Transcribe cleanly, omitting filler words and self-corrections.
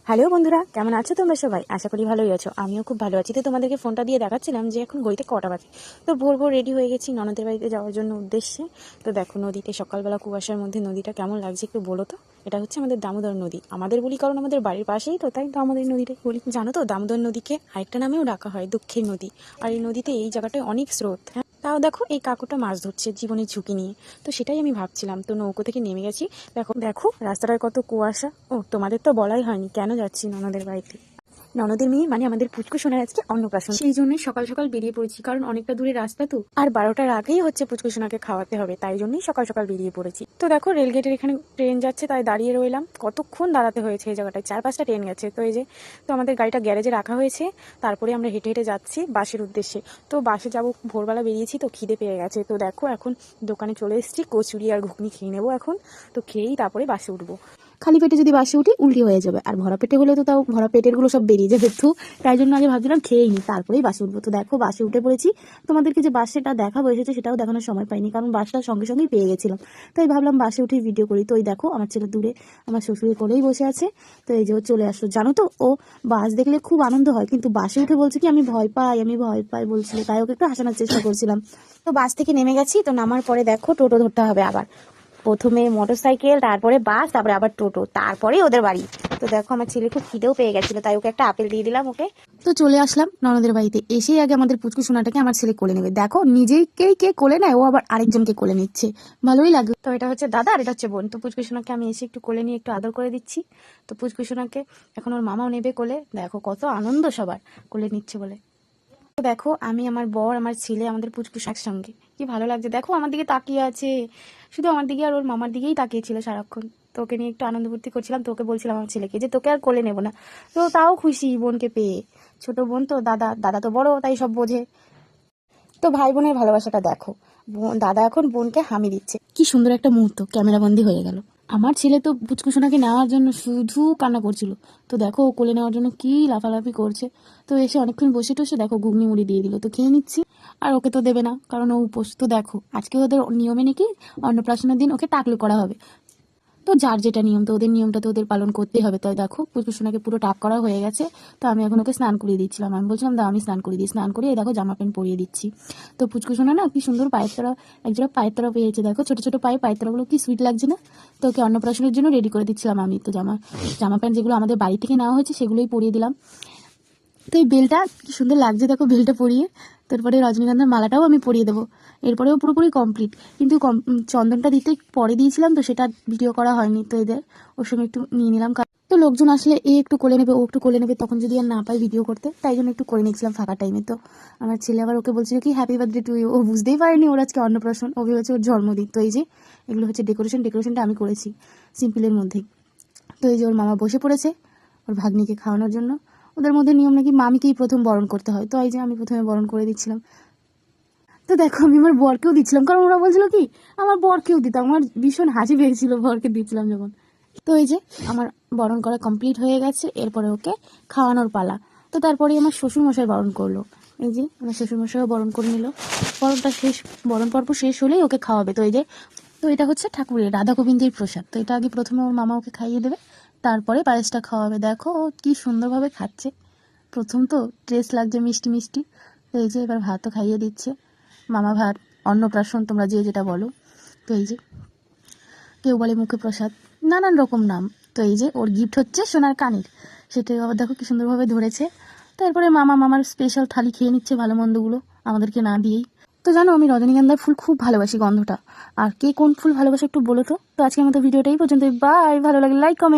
Hello বন্ধুরা, কেমন আছো তোমরা সবাই? আশা করি ভালোই আছো। আমিও খুব ভালো আছি। তো তোমাদেরকে ফোনটা দিয়ে দেখাচ্ছিলাম যে এখন ঘড়িতে কটা বাজে। তো ভোর ভোর রেডি হয়ে গেছি ননদের বাড়িতে যাওয়ার জন্য উদ্দেশ্যে। তো দেখো নদীতে সকালবেলা কুয়াশার মধ্যে নদীটা কেমন লাগছে একটু বলো তো। এটা হচ্ছে আমাদের দামোদর নদী। আমাদের বলি কারণ আমাদের বাড়ির পাশেই, তো তাই দামোদর নদীটাই বলি। জানো তো দামোদর নদীকে আরেকটা নামেও ডাকা হয় দুঃখের নদী। আর এই নদীতে এই জায়গাটায় অনেক স্রোত। হ্যাঁ, তাও দেখো এই কাকুটা মাছ ধরছে জীবনের ঝুঁকি নিয়ে। তো সেটাই আমি ভাবছিলাম। তো নৌকো থেকে নেমে গেছি। দেখো দেখো রাস্তাটায় কত কুয়াশা। ও তোমাদের তো বলাই হয়নি কেন যাচ্ছি ননদের বাড়িতে। ননদের মেয়ে মানে আমাদের পুচকু সোনার আজকে অন্নপ্রাশন, সেই জন্যই সকাল সকাল বেরিয়ে পড়েছি, কারণ অনেকটা দূরে রাস্তা তো, আর 12টার আগেই হচ্ছে পুচকু সোনাকে খাওয়াতে হবে, তাই জন্যই সকাল সকাল বেরিয়ে পড়েছি। তো দেখো রেলগেটের এখানে ট্রেন যাচ্ছে, তাই দাঁড়িয়ে রইলাম। কতক্ষণ দাঁড়াতে হয়েছে এই জায়গাটায়, 4-5টা ট্রেন গেছে। তো এই যে তো আমাদের গাড়িটা গ্যারেজে রাখা হয়েছে, তারপরে আমরা হেঁটে হেঁটে যাচ্ছি বাসের উদ্দেশ্যে। তো বাসে যাবো, ভোরবেলা বেরিয়েছি তো খিদে পেয়ে গেছে। তো দেখো এখন দোকানে চলে এসেছি, কচুরি আর ঘুগনি খেয়ে নেবো এখন। তো খেয়েই তারপরে বাসে উঠবো। খালি পেটে যদি বাসে উঠি উল্টি হয়ে যাবে, আর ভরা পেটে হলে তো তাও ভরা পেটের গুলো সব বেরিয়ে যাবে। তো তাই জন্য আগে ভাবছিলাম খেয়েই নি তারপরেই বাসে উঠবো। তো দেখো বাসে উঠে পড়েছি। তোমাদেরকে যে বাসটা দেখাবো এসেছে সেটাও দেখানোর সময় পাইনি, কারণ বাসটা সঙ্গে সঙ্গেই পেয়ে গেছিলাম। তাই ভাবলাম বাসে উঠে ভিডিও করি। তো এই দেখো আমার ছেলে দূরে আমার শ্বশুরের কোলেই বসে আছে। তো এই যে ও চলে আসলো। জানো তো ও বাস দেখলে খুব আনন্দ হয়, কিন্তু বাসে উঠে বলছে কি আমি ভয় পাই বলছিল, তাই ওকে একটু হাসানোর চেষ্টা করছিলাম। তো বাস থেকে নেমে গেছি। তো নামার পরে দেখো টোটো ধরতে হবে আবার। প্রথমে মোটরসাইকেল, তারপরে বাস, তারপরে আবার টোটো, তারপরে ওদের বাড়ি। তো দেখো আমার ছেলে খুব খিদেও পেয়ে গেছিল, তাই ওকে একটা আপেল দিয়ে দিলাম ওকে। তো চলে আসলাম ননদের বাড়িতে। এসেই আগে আমাদের পুচকু সোনাটাকে আমার ছেলে কোলে নেবে। দেখো নিজেকেই কে কোলে নেয়, ও আবার আরেকজনকে কোলে নিচ্ছে, ভালোই লাগলো। তো এটা হচ্ছে দাদা আর এটা হচ্ছে বোন। তো পুচকু সোনাকে আমি এসে একটু কোলে নিয়ে একটু আদর করে দিচ্ছি। তো পুচকু সোনাকে এখন ওর মামাও নেবে কোলে। দেখো কত আনন্দ সবার, কোলে নিচ্ছে বলে। তো দেখো আমি, আমার বর, আমার ছেলে, আমাদের পুচকু একসঙ্গে, কি ভালো লাগছে। দেখো আমার দিকে তাকিয়ে আছে, শুধু আমার দিকে আর ওর মামার দিকেই তাকিয়েছিল সারাক্ষণ। তো ওকে নিয়ে একটু আনন্দ ফুর্তি করছিলাম। তো ওকে বলছিলাম আমার ছেলেকে যে তোকে আর কোলে নেবো না। তো তাও খুশি বোনকে পেয়ে। ছোট বোন তো, দাদা দাদা তো বড়, তাই সব বোঝে। তো ভাই বোনের ভালোবাসাটা দেখো, দাদা এখন বোনকে হামি দিচ্ছে। কি সুন্দর একটা মুহূর্ত ক্যামেরাবন্দি হয়ে গেল। আমার ছেলে তো পুচকু সোনাকে নেওয়ার জন্য শুধু কান্না করছিল। তো দেখো ও কোলে নেওয়ার জন্য কি লাফালাফি করছে। তো এসে অনেকক্ষণ বসে টসে দেখো ঘুগনি মুড়ি দিয়ে দিল, তো খেয়ে নিচ্ছি। আর ওকে তো দেবে না, কারণ ও উপোস। তো দেখো আজকে ওদের নিয়মে নাকি অন্নপ্রাশনের দিন ওকে টাকলু করা হবে। তো যার যেটা নিয়ম, তো ওদের নিয়মটা তো ওদের পালন করতেই হবে। তাই দেখো পুচকু সোনাকে পুরো টাক করা হয়ে গেছে। তো আমি এখন ওকে স্নান করিয়ে দিচ্ছিলাম। আমি বলছিলাম দাও আমি স্নান করিয়ে দিই। স্নান করিয়ে দেখো জামা প্যান্ট পরিয়ে দিচ্ছি। তো পুচকু সোনা না কি সুন্দর পায়ের তরা, একজোড়া পায়ের তরা পেয়েছে। দেখো ছোট ছোট পায়ের তরাগুলো কি সুইট লাগছে না। তো ওকে অন্নপ্রাশনের জন্য রেডি করে দিচ্ছিলাম আমি। তো জামা প্যান্ট যেগুলো আমাদের বাড়ি থেকে নেওয়া হয়েছে সেগুলোই পরিয়ে দিলাম। তো এই বেলটা কি সুন্দর লাগছে দেখো, বেলটা পরিয়ে। তারপরে রজনীগন্ধার মালাটাও আমি পরিয়ে দেবো। এরপরেও পুরোপুরি কমপ্লিট, কিন্তু চন্দনটা দিতে পরে দিয়েছিলাম, তো সেটা ভিডিও করা হয়নি। তো এদের ওর সঙ্গে একটু নিয়ে নিলাম। তো লোকজন আসলে এ একটু কোলে নেবে, ও একটু কোলে নেবে, তখন যদি আর না পাই ভিডিও করতে, তাই জন্য একটু করে নিয়েছিলাম ফাঁকা টাইমে। তো আমার ছেলে আবার ওকে বলছিল কি হ্যাপি বার্থডে টু ইউ। ও বুঝতেই পারেনি ওর আজকে অন্নপ্রাশন, ও ভেবেছে ওর জন্মদিন। তো এই যে এগুলো হচ্ছে ডেকোরেশনটা আমি করেছি সিম্পলের মধ্যেই। তো এই যে ওর মামা বসে পড়েছে ওর ভাগ্নিকে খাওয়ানোর জন্য। ওদের মধ্যে নিয়ম নাকি মামিকেই প্রথম বরণ করতে হয়। তো এই যে আমি প্রথমে বরণ করে দিচ্ছিলাম। তো দেখো আমি আমার বরকেও দিচ্ছিলাম, কারণ ওরা বলছিল কি আমার বরকেও দিতাম। আমার ভীষণ হাসি পেয়েছিল বরকে দিচ্ছিলাম যখন। তো এই যে আমার বরণ করা কমপ্লিট হয়ে গেছে, এরপরে ওকে খাওয়ানোর পালা। তো তারপরে আমার শ্বশুরমশাই বরণ করলো। এই যে আমার শ্বশুরমশাইও বরণ করে নিল। বরণ পর্ব শেষ হলেই ওকে খাওয়াবে। তো এই যে তো এটা হচ্ছে ঠাকুরের রাধা গোবিন্দের প্রসাদ। তো এটা আগে প্রথমে ওর মামা ওকে খাইয়ে দেবে, তারপরে পায়েসটা খাওয়াবে। দেখো ও কি সুন্দরভাবে খাচ্ছে। প্রথম তো টেস্ট লাগছে মিষ্টি মিষ্টি। তো এই যে এবার ভাতও খাইয়ে দিচ্ছে, মামা ভাত, অন্নপ্রাশন তোমরা যে যেটা বলো। তো এই যে কেউ বলে মুখে প্রসাদ, নানান রকম নাম। তো এই যে ওর গিফট হচ্ছে সোনার কানের, সেটাই আবার দেখো কি সুন্দরভাবে ধরেছে। তারপরে মামার স্পেশাল থালি খেয়ে নিচ্ছে ভালো মন্দগুলো আমাদেরকে না দিয়েই। তো জানো আমি রজনীগন্ধার ফুল খুব ভালোবাসি গন্ধটা। আর কে কোন ফুল ভালোবাসে একটু বলো তো। তো আজকের মতো ভিডিওটাই পর্যন্ত। বাই, ভালো লাগে লাইক কমেন্ট।